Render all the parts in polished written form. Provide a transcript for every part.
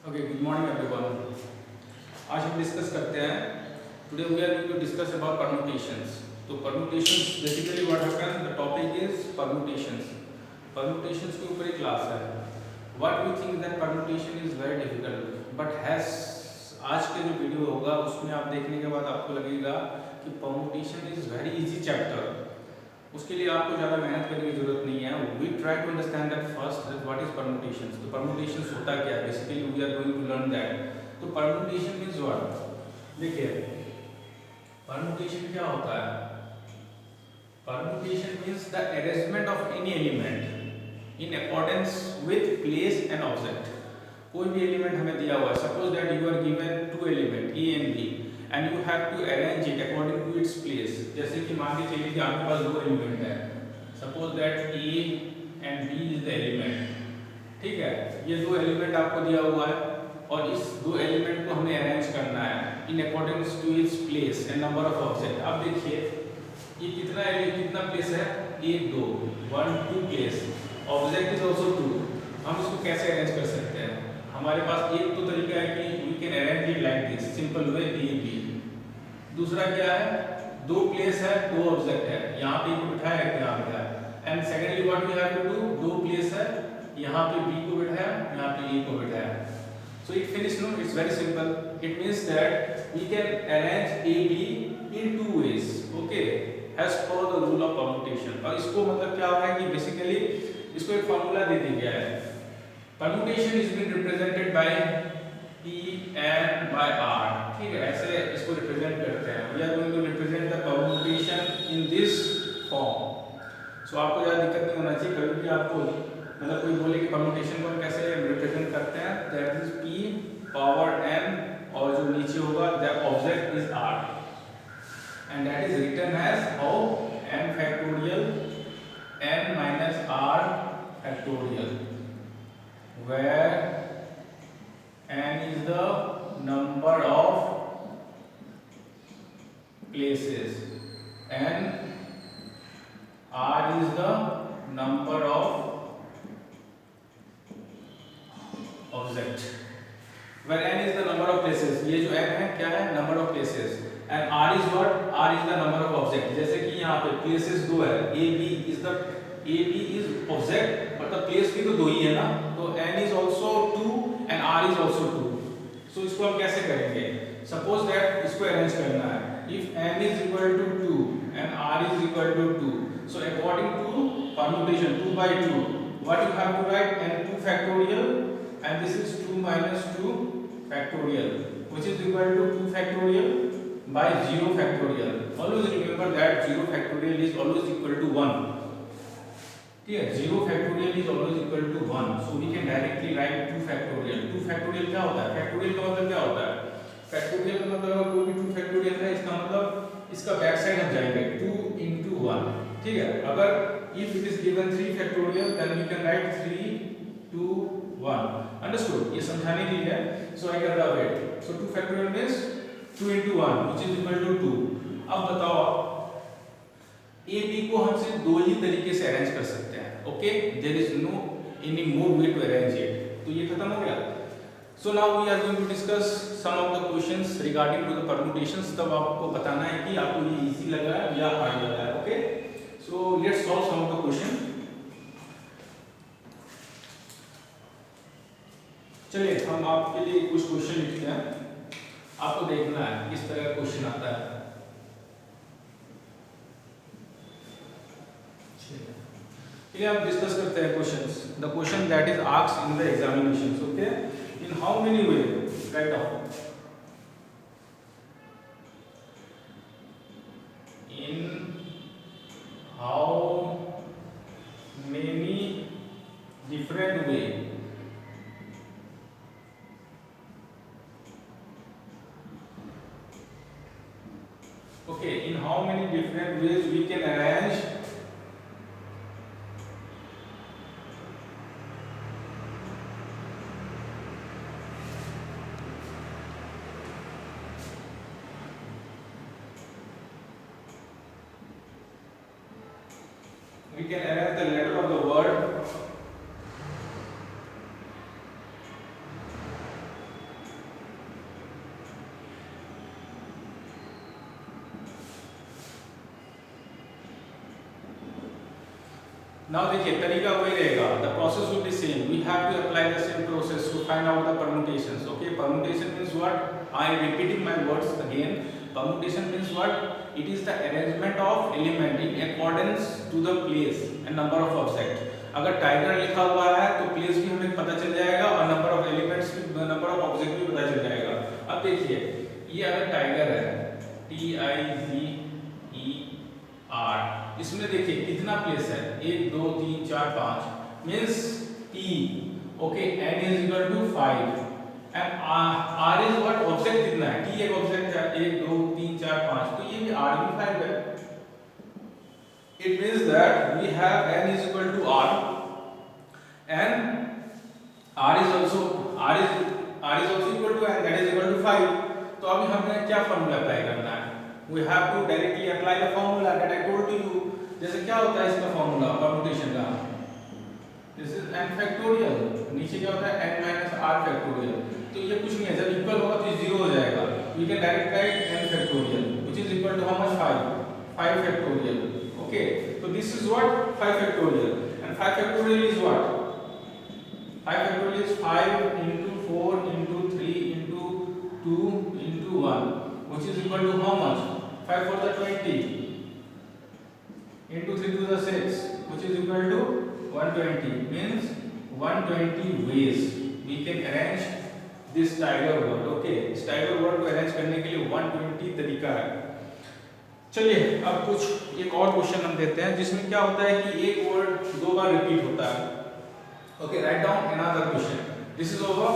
Okay, good morning everyone. आज हम discuss करते हैं। Today we are going to discuss about permutations. तो permutations basically what happen, the topic is permutations. Permutations के ऊपर एक क्लास है। What we think that permutation is very difficult but has आज के जो वीडियो होगा उसमें आप देखने के बाद आपको लगेगा कि permutation is very easy chapter. उसके लिए आपको ज़्यादा मेहनत करने की जरूरत नहीं है। We try to understand that first what is permutations. तो परम्यूटेशंस होता क्या है, basically we are going to learn that. तो परम्यूटेशन मींस व्हाट, देखिए परम्यूटेशन क्या होता है। Permutation means the arrangement of any element in accordance with place and object. कोई भी एलिमेंट हमें दिया हुआ है, suppose that you are given two element a and b and you have to arrange it according to its place. जैसे कि मान के चलिए कि आपके पास दो एलिमेंट है, suppose that a and b is the element. ठीक है, ये दो एलिमेंट आपको दिया हुआ है और इस दो एलिमेंट को हमें अरेंज करना है in according to its place and number of object. अब देखिए ये कितना प्लेस है, 1 2 1 2 प्लेस, ऑब्जेक्ट इज आल्सो 2। हम इसको कैसे अरेंज कर सकते हैं? हमारे पास एक तो तरीका है कि we can arrange it like this, simple way a b. दूसरा क्या है, दो प्लेस है दो ऑब्जेक्ट है, यहाँ पे को बिठाया है यहाँ बिठाया। And secondly what we have to do, दो प्लेस है, यहाँ पे बी को बिठाया यहाँ पे ए को बिठाया। So it finish, no, it's very simple. It means that we can arrange a b in two ways, okay, as per the rule of permutation. और इसको मतलब क्या है कि बेसिकली इसको एक फार्मूला दे दिया गया है। Permutation is been represented by P n by R। ठीक है, ऐसे इसको रिप्रेजेंट करते हैं। We are going to represent the permutation in this form. So आपको ज़्यादा दिक्कत नहीं होना चाहिए। कभी भी आपको मतलब कोई बोले कि परम्यूटेशन को हम कैसे रिप्रेजेंट करते हैं, that is P power n और जो नीचे होगा the object is R and that is written as how n factorial n minus R factorial, where n is the number of places and R is the number of object, where n is the number of places। ये जो n है क्या है, number of places, and R is what, R is the number of object। जैसे कि यहाँ पे places दो है, A B is object but the place भी तो दो ही है ना, तो n is also 2 and R is also 2। so इसको हम कैसे करेंगे, suppose that इसको अरेंज करना है, if n is equal to 2 and R is equal to 2, so according to permutation 2 by 2 what you have to write, n2 factorial and this is 2 minus 2 factorial which is equal to 2 factorial by 0 factorial। always remember that 0 factorial is always equal to 1। ठीक है, 0 factorial is always equal to 1, so we can directly write 2 factorial। 2 factorial क्या होता है, factorial का मतलब क्या होता है, factorial का मतलब अगर कोई भी 2 factorial है इसका मतलब इसका बैक साइड हम जाएंगे 2 into 1। ठीक है, अगर if it is given 3 factorial then we can write 3 2 1। understood, ये समझाने के लिए है, so I can rub it। so 2 factorial means 2 into 1 which is equal to 2। अब बताओ ए बी को हम सिर्फ दो ही तरीके से अरेंज कर सकते हैं, okay, there is no any more way to arrange it. तो ये खत्म हो गया। So now we are going to discuss some of the questions regarding to the permutations. तब आपको बताना है कि आपको ये इजी लगा है या हार्ड लगा है, okay. So let's solve some of the question. चलिए हम आपके लिए कुछ क्वेश्चन लिखते हैं, आपको देखना है किस तरह का क्वेश्चन आता है। चलिए हम डिस्कस करते हैं questions. The question that is asked in the examinations, okay, in how many way, write down, in how many different way okay, in how many different ways we can arrange the letter of the word now देखिए तरीका वही रहेगा, the process will be same, we have to apply the same process to find out the permutations. Okay, permutation means what, I am repeating my words again. Permutation means what, it is the arrangement of element in accordance to the place and number of object. अगर tiger लिखा हुआ है तो place भी हमें पता चल जाएगा और नंबर ऑफ एलिमेंट्स भी, नंबर ऑफ ऑब्जेक्ट भी पता चल जाएगा. अब देखिए ये अगर टाइगर है, TIGER, इसमें देखिए कितना प्लेस है, 1 2 3 4 5, means T. Okay, n is equal to 5 and R is what, object कितना है, T एक ऑब्जेक्ट है, 1 2 3 4 5, तो ये भी R भी 5 है. It means that we have n is equal to R and R is also equal to n, that is equal to 5. तो अभी हमें क्या फॉर्मूला अप्लाई करना है, we have to directly apply the formula that I told to you. जैसे क्या होता है इसका फॉर्मूला परम्यूटेशन का, दिस इज n फैक्टोरियल, नीचे क्या होता है n minus r फैक्टोरियल. तो ये कुछ नहीं है, जब इक्वल होगा तो ये 0 हो जाएगा. We can direct write n factorial which is equal to how much, 5 factorial. Okay, so this is what, 5 factorial, and 5 factorial is what, 5 factorial is 5 into 4 into 3 into 2 into 1, which is equal to how much, 5 4 the 20 into 3 to the 6, which is equal to 120. Means 120 ways we can arrange this tiger word. Okay, इस tiger word को arrange करने के लिए 120 तरीका है. चलिए अब कुछ एक और क्वेश्चन हम देते हैं जिसमें क्या होता है कि एक वर्ड 2 बार रिपीट होता है. Okay, write down another question. This is over.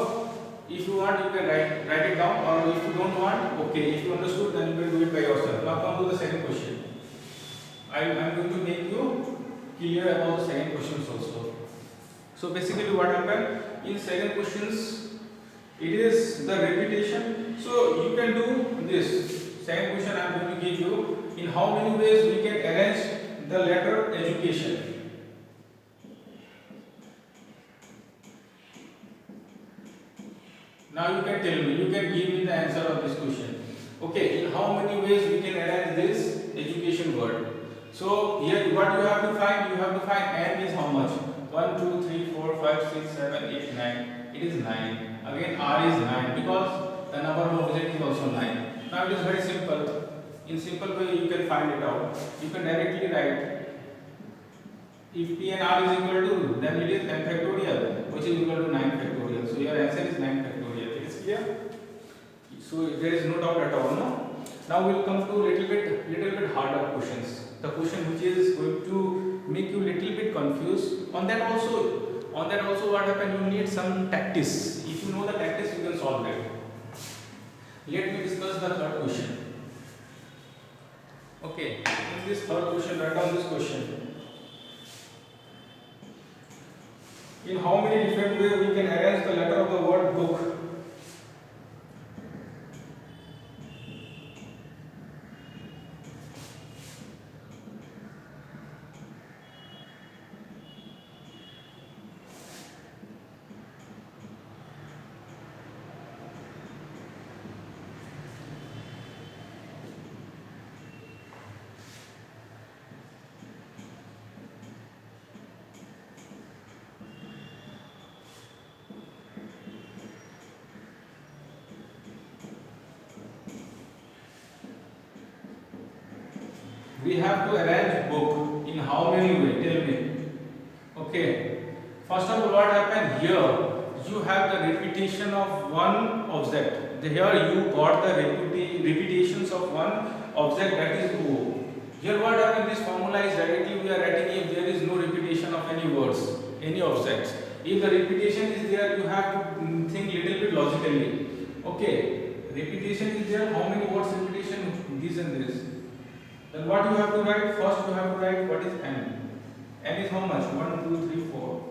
If you want you can write it down, or if you don't want, okay, if you understood then you can do it by yourself. Now come to the second question. I am going to make you clear about the second questions also. So basically what happened in second questions, it is the repetition. So you can do this. Second question I am going to give you, in how many ways we can arrange the letter education. Now you can tell me, you can give me the answer of this question. Okay, in how many ways we can arrange this education word. So here what you have to find, you have to find n is how much, 1 2 3 4 5 6 7 8 9, it is 9. Again R is 9 because the number of object is also 9. Now it is very simple. In simple way you can find it out. You can directly write, if P and R is equal to, then it is n factorial, which is equal to 9 factorial. So your answer is 9 factorial. It is clear? So there is no doubt at all, no? Now we will come to little bit harder questions. The question which is going to make you little bit confused. On that also what happened, you need some tactics. If you know the tactics you can solve that. Let me discuss the third question. Okay, in this third question, write down this question. In how many different ways we can arrange the letter of the word book? We have to arrange book in how many ways? Tell me. Okay. First of all, what happened here? You have the repetition of one object. Here you got the repetitions of one object, that is O. Here what happened? This formula is directly we are writing if there is no repetition of any words, any objects. If the repetition is there, you have to think little bit logically. Okay. Repetition is there. How many words repetition? This and this. Then what you have to write? First you have to write what is n. N is how much? 1 2 3 4.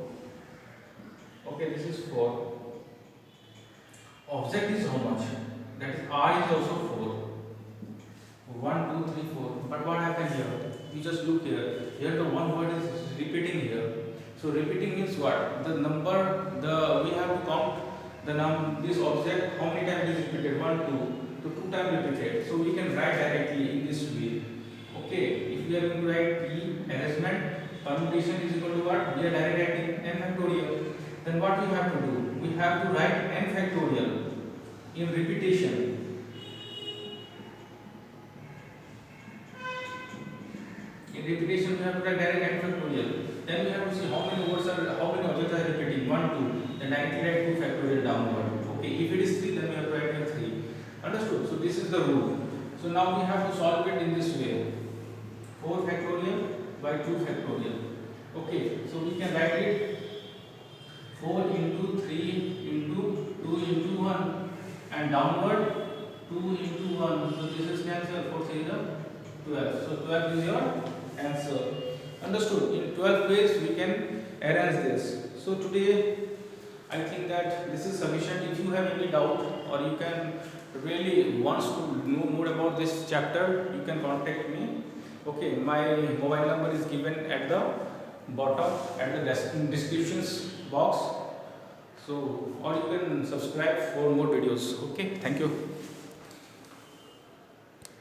Okay, this is 4. Object is how much? That is R is also 4. 1 2 3 4. But what happened here? You just look here. Here the one word is repeating here. So repeating means what? The number, we have to count the this object how many times it is repeated. 1 2. So 2 times repeated. So we can write directly in this way. Okay, if we are going to write P arrangement, Permutation is equal to what? We are directly writing n factorial. Then what we have to do? We have to write n factorial in repetition. In repetition, we have to write direct n factorial. Then we have to see how many objects are repeating. 1, 2. Then directly write 2 factorial downward. Okay. If it is 3, then we have to write here 3. Understood? So this is the rule. So now we have to solve it in this way. 4 factorial by 2 factorial. Okay. So we can write it 4 into 3 into 2 into 1 and downward 2 into 1. So this is cancelled. 4 3 is 12. So 12 is your answer. Understood? In 12 ways we can arrange this. So today I think that this is sufficient. If you have any doubt or you can really wants to know more about this chapter, you can contact me. Okay, my mobile number is given at the bottom at the descriptions box. So or you can subscribe for more videos. Okay, thank you.